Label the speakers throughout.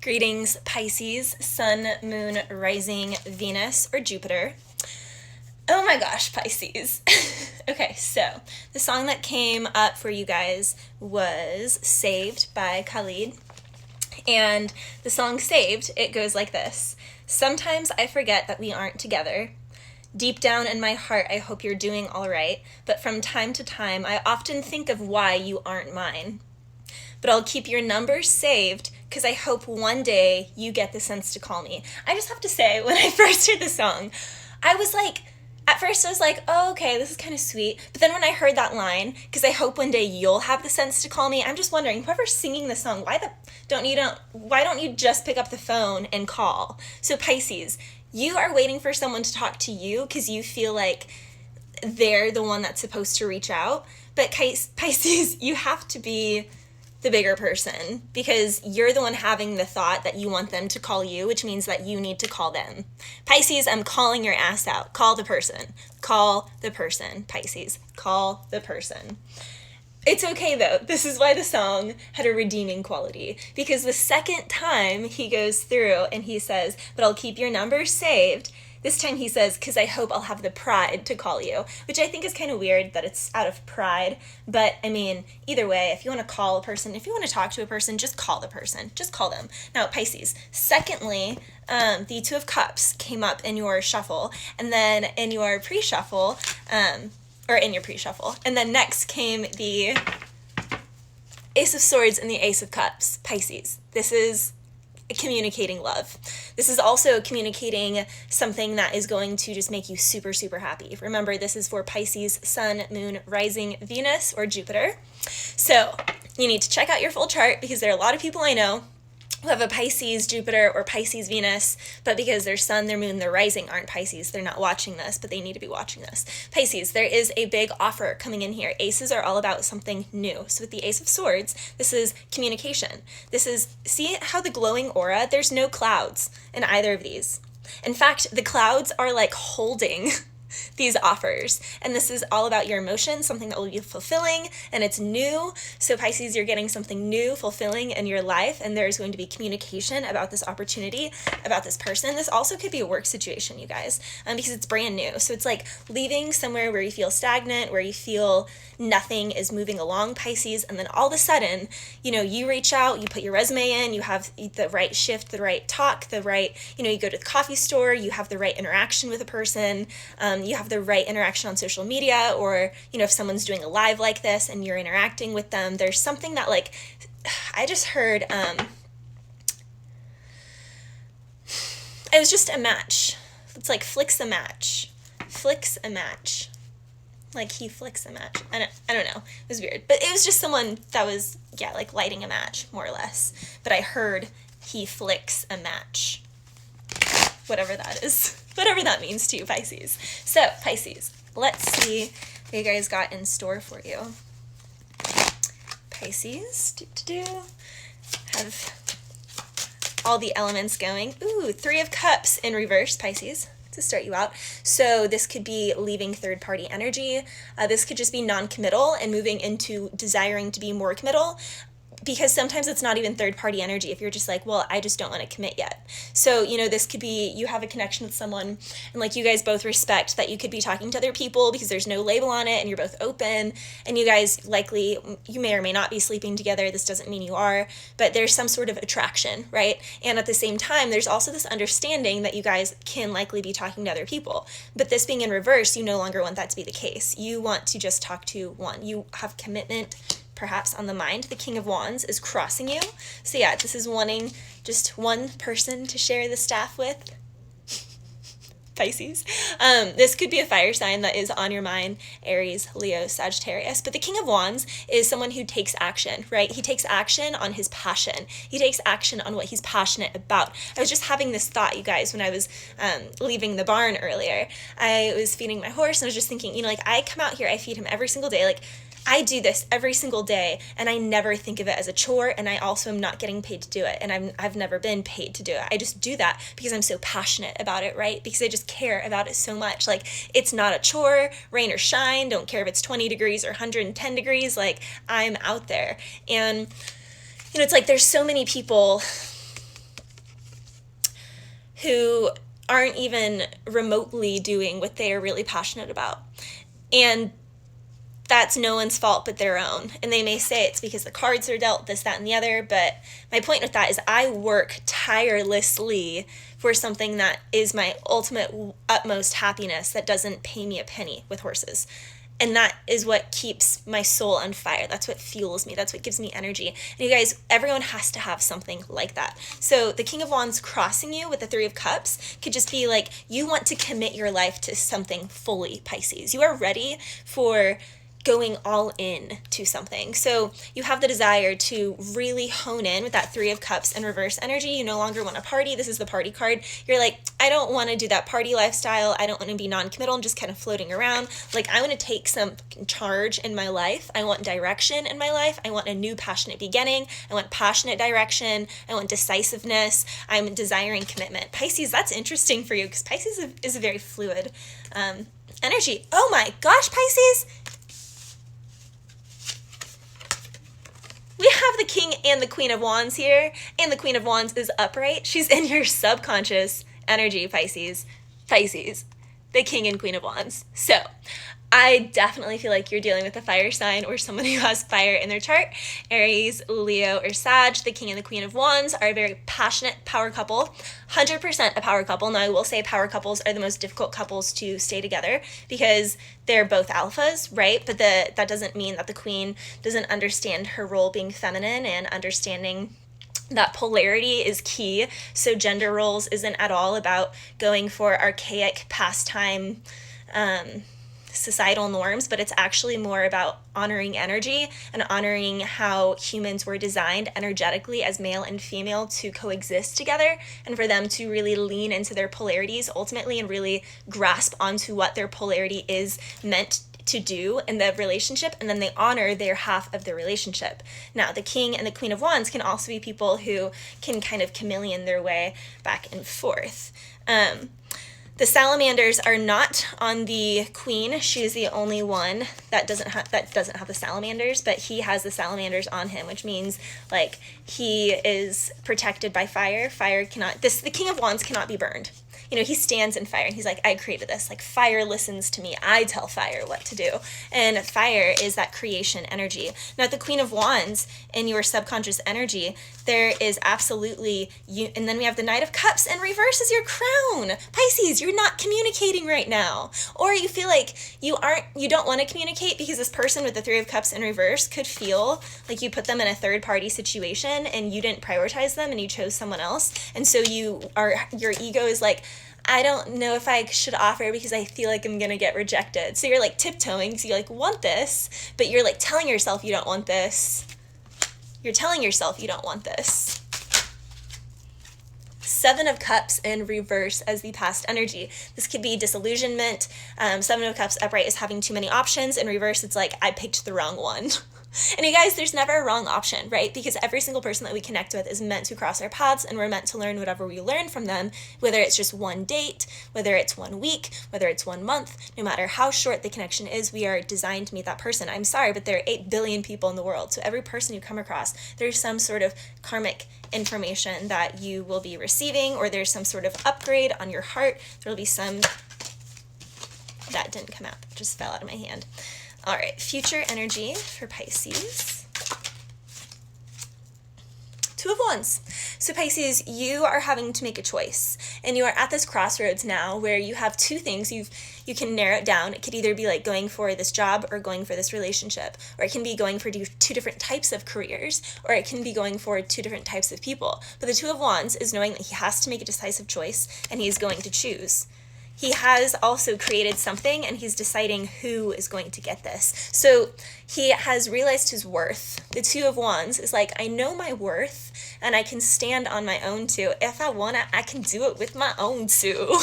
Speaker 1: Greetings, Pisces, Sun, Moon, Rising, Venus, or Jupiter. Oh my gosh, Pisces. Okay, so the song that came up for you guys was Saved by Khalid. And the song Saved, it goes like this. Sometimes I forget that we aren't together. Deep down in my heart, I hope you're doing all right. But from time to time, I often think of why you aren't mine. But I'll keep your number saved because I hope one day you get the sense to call me. I just have to say, when I first heard the song, I was like, at first I was like, oh, okay, this is kind of sweet. But then when I heard that line, because I hope one day you'll have the sense to call me, I'm just wondering, whoever's singing the song, why don't you just pick up the phone and call? So Pisces, you are waiting for someone to talk to you because you feel like they're the one that's supposed to reach out. But Pisces, you have to be the bigger person because you're the one having the thought that you want them to call you, which means that you need to call them. Pisces, I'm calling your ass out. Call the person. Call the person, Pisces. Call the person. It's okay though. This is why the song had a redeeming quality, because the second time he goes through and he says, but I'll keep your number saved. This time he says, because I hope I'll have the pride to call you, which I think is kind of weird that it's out of pride. But I mean, either way, if you want to call a person, if you want to talk to a person, just call the person. Just call them. Now, Pisces. Secondly, the Two of Cups came up in your shuffle, and then in your pre-shuffle, and then next came the Ace of Swords and the Ace of Cups. Pisces. This is communicating love. This is also communicating something that is going to just make you super, super happy. Remember, this is for Pisces, Sun, Moon, Rising, Venus, or Jupiter. So you need to check out your full chart because there are a lot of people I know who have a Pisces, Jupiter, or Pisces, Venus, but because their sun, their moon, their rising aren't Pisces, they're not watching this, but they need to be watching this. Pisces, there is a big offer coming in here. Aces are all about something new. So with the Ace of Swords, this is communication. This is, see how the glowing aura, there's no clouds in either of these. In fact, the clouds are like holding these offers, and this is all about your emotions, something that will be fulfilling, and it's new. So Pisces, you're getting something new, fulfilling in your life, and there's going to be communication about this opportunity, about this person. This also could be a work situation, you guys, because it's brand new. So it's like leaving somewhere where you feel stagnant, where you feel nothing is moving along, Pisces, and then all of a sudden, you reach out, you put your resume in, you have the right shift, the right talk, the right, you go to the coffee store, you have the right interaction with a person, you have the right interaction on social media, or, if someone's doing a live like this and you're interacting with them, there's something that, like, I just heard, it was just a match. It's like flicks a match. Like he flicks a match. I don't know. It was weird. But it was just someone that was, like lighting a match, more or less. But I heard he flicks a match. Whatever that is. Whatever that means to you, Pisces. So, Pisces, let's see what you guys got in store for you. Pisces, have all the elements going. Ooh, Three of Cups in reverse, Pisces, to start you out. So this could be leaving third-party energy. This could just be non-committal and moving into desiring to be more committal, because sometimes it's not even third-party energy if you're just like, well, I just don't want to commit yet. So, this could be you have a connection with someone and like you guys both respect that you could be talking to other people because there's no label on it and you're both open, and you guys you may or may not be sleeping together. This doesn't mean you are, but there's some sort of attraction, right? And at the same time, there's also this understanding that you guys can likely be talking to other people. But this being in reverse, you no longer want that to be the case. You want to just talk to one. You have commitment perhaps on the mind. The King of Wands is crossing you. So yeah, this is wanting just one person to share the staff with. Pisces. This could be a fire sign that is on your mind, Aries, Leo, Sagittarius. But the King of Wands is someone who takes action, right? He takes action on his passion. He takes action on what he's passionate about. I was just having this thought, you guys, when I was leaving the barn earlier. I was feeding my horse and I was just thinking, I come out here, I feed him every single day. Like, I do this every single day, and I never think of it as a chore, and I also am not getting paid to do it, and I've never been paid to do it. I just do that because I'm so passionate about it, right? Because I just care about it so much. Like, it's not a chore, rain or shine, don't care if it's 20 degrees or 110 degrees, like, I'm out there. And, it's like there's so many people who aren't even remotely doing what they are really passionate about. And that's no one's fault but their own. And they may say it's because the cards are dealt, this, that, and the other. But my point with that is I work tirelessly for something that is my ultimate, utmost happiness that doesn't pay me a penny with horses. And that is what keeps my soul on fire. That's what fuels me. That's what gives me energy. And you guys, everyone has to have something like that. So the King of Wands crossing you with the Three of Cups could just be like, you want to commit your life to something fully, Pisces. You are ready for going all in to something. So you have the desire to really hone in with that Three of Cups and reverse energy. You no longer want to party. This is the party card. You're like, I don't want to do that party lifestyle. I don't want to be non-committal and just kind of floating around. Like, I want to take some charge in my life. I want direction in my life. I want a new passionate beginning. I want passionate direction. I want decisiveness. I'm desiring commitment. Pisces, that's interesting for you because Pisces is a very fluid energy. Oh my gosh, Pisces. We have the King and the Queen of Wands here, and the Queen of Wands is upright. She's in your subconscious energy, Pisces. Pisces, the King and Queen of Wands. So I definitely feel like you're dealing with a fire sign or someone who has fire in their chart. Aries, Leo, or Sag. The King and the Queen of Wands are a very passionate power couple. 100% a power couple. Now, I will say power couples are the most difficult couples to stay together because they're both alphas, right? But that doesn't mean that the Queen doesn't understand her role being feminine and understanding that polarity is key. So gender roles isn't at all about going for archaic pastime societal norms, but it's actually more about honoring energy and honoring how humans were designed energetically as male and female to coexist together, and for them to really lean into their polarities ultimately and really grasp onto what their polarity is meant to do in the relationship, and then they honor their half of the relationship. Now, the King and the Queen of Wands can also be people who can kind of chameleon their way back and forth. The salamanders are not on the Queen. She is the only one that doesn't have the salamanders, but he has the salamanders on him, which means like he is protected by fire. The King of Wands cannot be burned. You know, he stands in fire and he's like, I created this. Like, fire listens to me. I tell fire what to do. And fire is that creation energy. Now, the Queen of Wands in your subconscious energy, there is absolutely you. And then we have the Knight of Cups and reverse is your crown. Pisces, you're not communicating right now. Or you feel like you don't want to communicate because this person with the Three of Cups in reverse could feel like you put them in a third party situation and you didn't prioritize them and you chose someone else. And so your ego is like, I don't know if I should offer because I feel like I'm going to get rejected. So you're like tiptoeing because you like want this, but you're like telling yourself you don't want this. You're telling yourself you don't want this. Seven of Cups in reverse as the past energy. This could be disillusionment. Seven of Cups upright is having too many options. In reverse, it's like, I picked the wrong one. And you guys, there's never a wrong option, right? Because every single person that we connect with is meant to cross our paths, and we're meant to learn whatever we learn from them, whether it's just one date, whether it's 1 week, whether it's 1 month, no matter how short the connection is, we are designed to meet that person. I'm sorry, but there are 8 billion people in the world. So every person you come across, there's some sort of karmic information that you will be receiving, or there's some sort of upgrade on your heart. There'll be some... That didn't come out. That just fell out of my hand. All right, future energy for Pisces. Two of Wands. So Pisces, you are having to make a choice, and you are at this crossroads now where you have two things. You can narrow it down. It could either be like going for this job or going for this relationship, or it can be going for 2 different types of careers, or it can be going for 2 different types of people. But the Two of Wands is knowing that he has to make a decisive choice, and he's going to choose. He has also created something, and he's deciding who is going to get this. So he has realized his worth. The Two of Wands is like, I know my worth, and I can stand on my own too. If I want to, I can do it with my own too.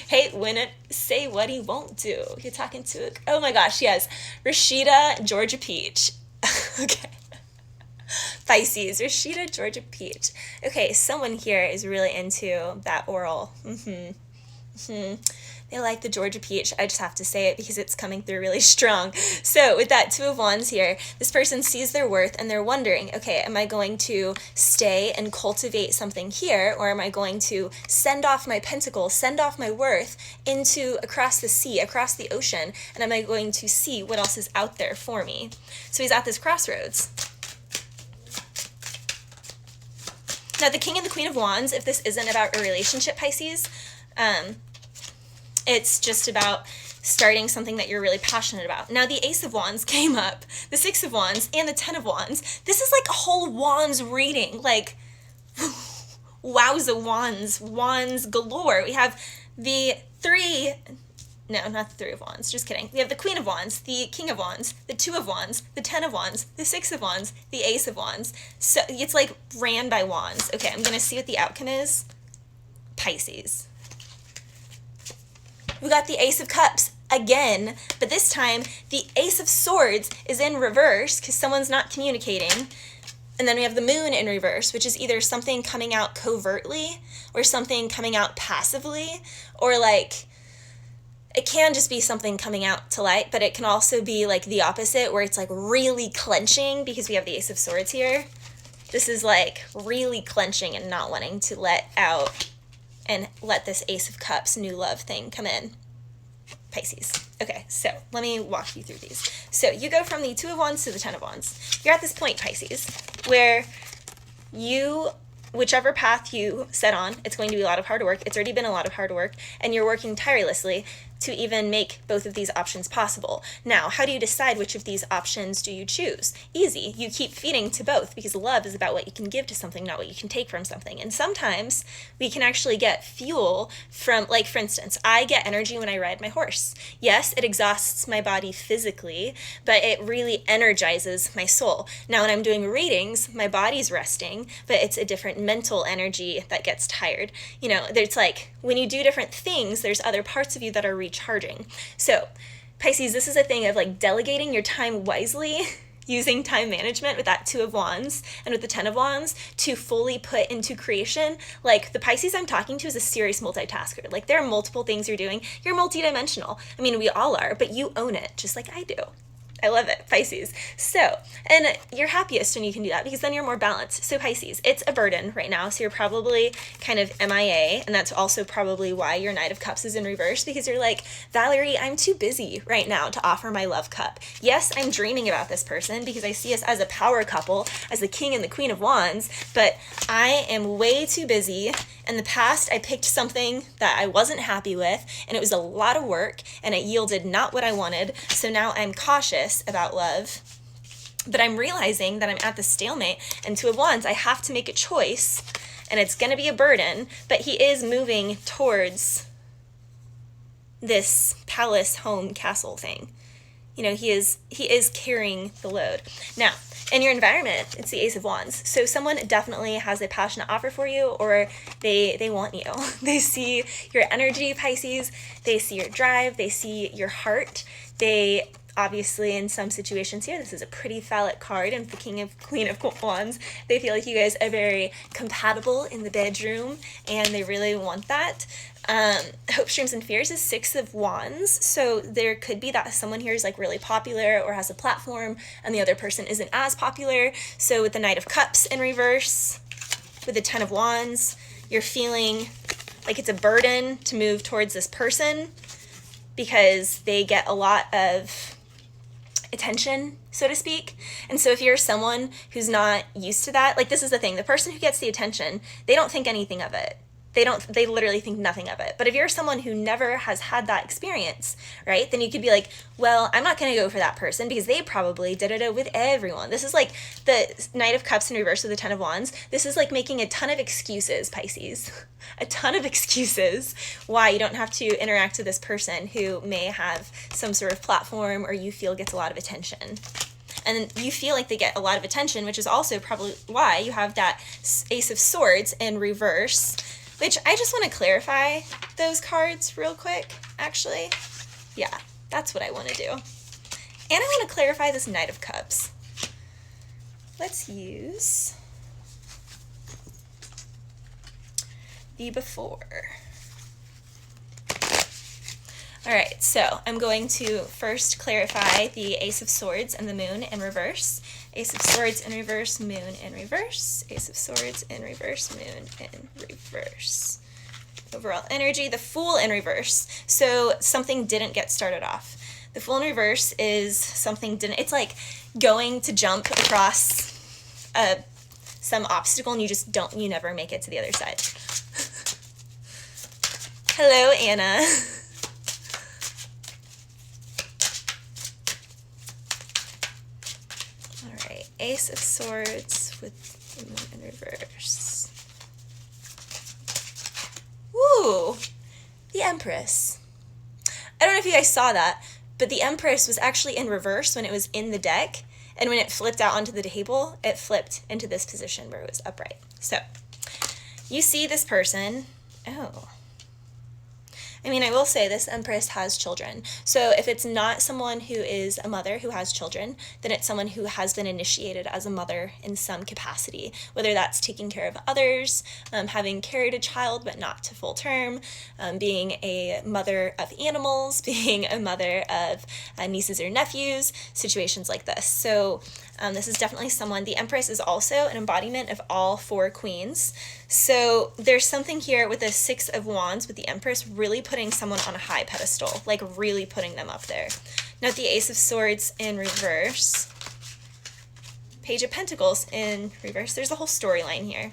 Speaker 1: Hate when it say what he won't do. You're talking to it. Oh my gosh, yes. Rashida, Georgia Peach. Okay. Pisces, Rashida, Georgia Peach. Okay, someone here is really into that oral. They like the Georgia peach. I just have to say it because it's coming through really strong. So with that Two of Wands here, this person sees their worth and they're wondering, okay, am I going to stay and cultivate something here, or am I going to send off my pentacle, send off my worth into across the sea, across the ocean, and am I going to see what else is out there for me? So he's at this crossroads. Now the King and the Queen of Wands, if this isn't about a relationship, Pisces, it's just about starting something that you're really passionate about. Now the Ace of Wands came up, the Six of Wands, and the Ten of Wands. This is like a whole wands reading, like wowza wands, wands galore. We have the not the Three of Wands, just kidding. We have the Queen of Wands, the King of Wands, the Two of Wands, the Ten of Wands, the Six of Wands, the Ace of Wands. So it's like ran by wands. Okay, I'm going to see what the outcome is. Pisces. We got the Ace of Cups again, but this time the Ace of Swords is in reverse because someone's not communicating. And then we have the Moon in reverse, which is either something coming out covertly or something coming out passively, or like it can just be something coming out to light, but it can also be like the opposite where it's like really clenching because we have the Ace of Swords here. This is like really clenching and not wanting to let out and let this Ace of Cups new love thing come in. Pisces. Okay, so let me walk you through these. So you go from the Two of Wands to the Ten of Wands. You're at this point, Pisces, where whichever path you set on, it's going to be a lot of hard work. It's already been a lot of hard work, and you're working tirelessly to even make both of these options possible. Now, how do you decide which of these options do you choose? Easy. You keep feeding to both, because love is about what you can give to something, not what you can take from something. And sometimes we can actually get fuel from, like for instance, I get energy when I ride my horse. Yes, it exhausts my body physically, but it really energizes my soul. Now, when I'm doing readings, my body's resting, but it's a different mental energy that gets tired. You know, there's like, when you do different things, there's other parts of you that are recharging. So Pisces, this is a thing of like delegating your time wisely, using time management with that Two of Wands and with the Ten of Wands to fully put into creation. Like the Pisces I'm talking to is a serious multitasker. Like there are multiple things you're doing. You're multidimensional. I mean, we all are, but you own it just like I do. I love it, Pisces. So, and you're happiest when you can do that because then you're more balanced. So Pisces, it's a burden right now. So you're probably kind of MIA, and that's also probably why your Knight of Cups is in reverse, because you're like, Valerie, I'm too busy right now to offer my love cup. Yes, I'm dreaming about this person because I see us as a power couple, as the King and the Queen of Wands, but I am way too busy. In the past, I picked something that I wasn't happy with, and it was a lot of work, and it yielded not what I wanted. So now I'm cautious about love, but I'm realizing that I'm at the stalemate, and Two of Wands, I have to make a choice, and it's going to be a burden, but he is moving towards this palace, home, castle thing. You know, he is carrying the load. Now, in your environment, it's the Ace of Wands. So someone definitely has a passionate offer for you, or they want you. They see your energy, Pisces. They see your drive. They see your heart. They obviously, in some situations here, this is a pretty phallic card, and the King of Queen of Wands, they feel like you guys are very compatible in the bedroom, and they really want that. Hopes, Dreams, and Fears is Six of Wands, so there could be that someone here is like really popular or has a platform, and the other person isn't as popular. So with the Knight of Cups in reverse, with the Ten of Wands, you're feeling like it's a burden to move towards this person because they get a lot of attention, so to speak. And so if you're someone who's not used to that, like this is the thing, the person who gets the attention, they don't think anything of it. They literally think nothing of it. But if you're someone who never has had that experience, right, then you could be like, well, I'm not going to go for that person because they probably did it with everyone. This is like the Knight of Cups in reverse with the Ten of Wands. This is like making a ton of excuses, Pisces. A ton of excuses why you don't have to interact with this person who may have some sort of platform or you feel gets a lot of attention. And you feel like they get a lot of attention, which is also probably why you have that Ace of Swords in reverse, which I just want to clarify those cards real quick, actually. Yeah, that's what I want to do. And I want to clarify this Knight of Cups. Let's use the before. All right, so I'm going to first clarify the Ace of Swords and the Moon in reverse. Ace of Swords in reverse, Moon in reverse. Ace of Swords in reverse, Moon in reverse. Overall energy, the Fool in reverse. So something didn't get started off. The Fool in reverse is something didn't, it's like going to jump across some obstacle and you never make it to the other side. Hello, Anna. All right, Ace of Swords with the Moon in reverse. Woo! The Empress. I don't know if you guys saw that, but the Empress was actually in reverse when it was in the deck, and when it flipped out onto the table, it flipped into this position where it was upright. So, you see this person. Oh. I mean, I will say this Empress has children. So if it's not someone who is a mother who has children, then it's someone who has been initiated as a mother in some capacity, whether that's taking care of others, having carried a child but not to full term, being a mother of animals, being a mother of nieces or nephews, situations like this. So this is definitely someone. The Empress is also an embodiment of all four queens. So there's something here with the Six of Wands with the Empress really putting someone on a high pedestal, like really putting them up there. Note the Ace of Swords in reverse. Page of Pentacles in reverse. There's a whole storyline here.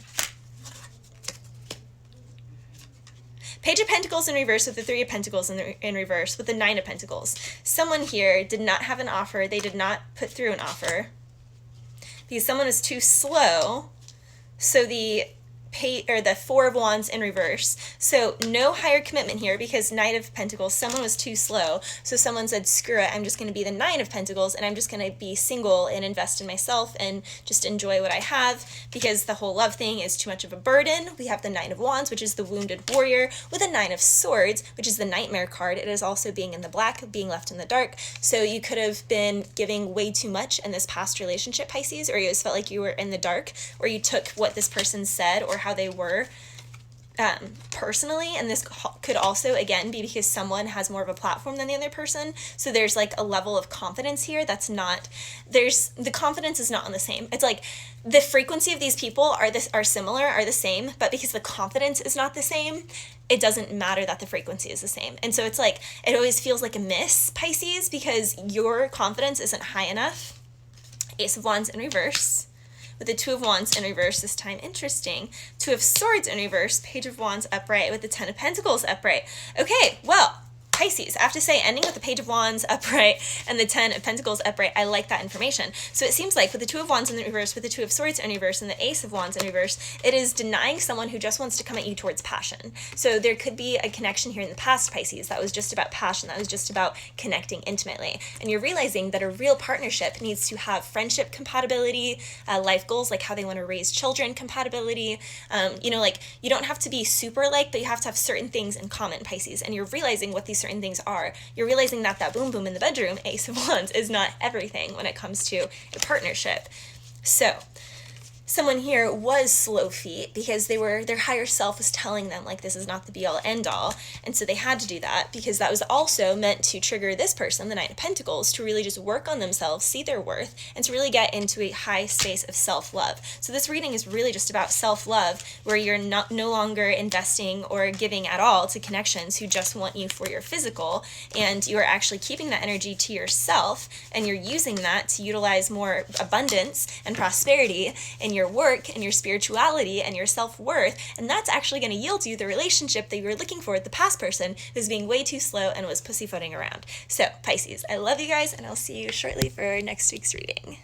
Speaker 1: Page of Pentacles in reverse with the Three of Pentacles in reverse with the Nine of Pentacles. Someone here did not have an offer. They did not put through an offer because someone was too slow. So the Four of Wands in reverse. So no higher commitment here because Knight of Pentacles, someone was too slow. So someone said, screw it, I'm just going to be the Nine of Pentacles and I'm just going to be single and invest in myself and just enjoy what I have because the whole love thing is too much of a burden. We have the Nine of Wands, which is the wounded warrior, with a Nine of Swords, which is the Nightmare card. It is also being in the black, being left in the dark. So you could have been giving way too much in this past relationship, Pisces, or you just felt like you were in the dark, or you took what this person said or how they were personally, and this could also again be because someone has more of a platform than the other person, so there's like a level of confidence here that's not, the confidence is not on the same. It's like the frequency of these people are similar, are the same, but because the confidence is not the same, it doesn't matter that the frequency is the same. And so it's like it always feels like a miss, Pisces, because your confidence isn't high enough. Ace of Wands in reverse with the Two of Wands in reverse this time. Interesting. Two of Swords in reverse, Page of Wands upright with the Ten of Pentacles upright. Okay, well, Pisces, I have to say, ending with the Page of Wands upright and the Ten of Pentacles upright, I like that information. So it seems like with the Two of Wands in the reverse, with the Two of Swords in reverse, and the Ace of Wands in reverse, it is denying someone who just wants to come at you towards passion. So there could be a connection here in the past, Pisces, that was just about passion, that was just about connecting intimately. And you're realizing that a real partnership needs to have friendship compatibility, life goals, like how they want to raise children compatibility. Like you don't have to be super alike, but you have to have certain things in common, Pisces. And you're realizing what these certain things are. You're realizing that boom boom in the bedroom, Ace of Wands, is not everything when it comes to a partnership. So someone here was slow feet because their higher self was telling them like this is not the be all end all, and so they had to do that because that was also meant to trigger this person, the Knight of Pentacles, to really just work on themselves, see their worth, and to really get into a high space of self-love. So this reading is really just about self-love, where you're no longer investing or giving at all to connections who just want you for your physical, and you are actually keeping that energy to yourself, and you're using that to utilize more abundance and prosperity in your work and your spirituality and your self-worth, and that's actually going to yield you the relationship that you were looking for with the past person who's being way too slow and was pussyfooting around. So Pisces, I love you guys, and I'll see you shortly for next week's reading.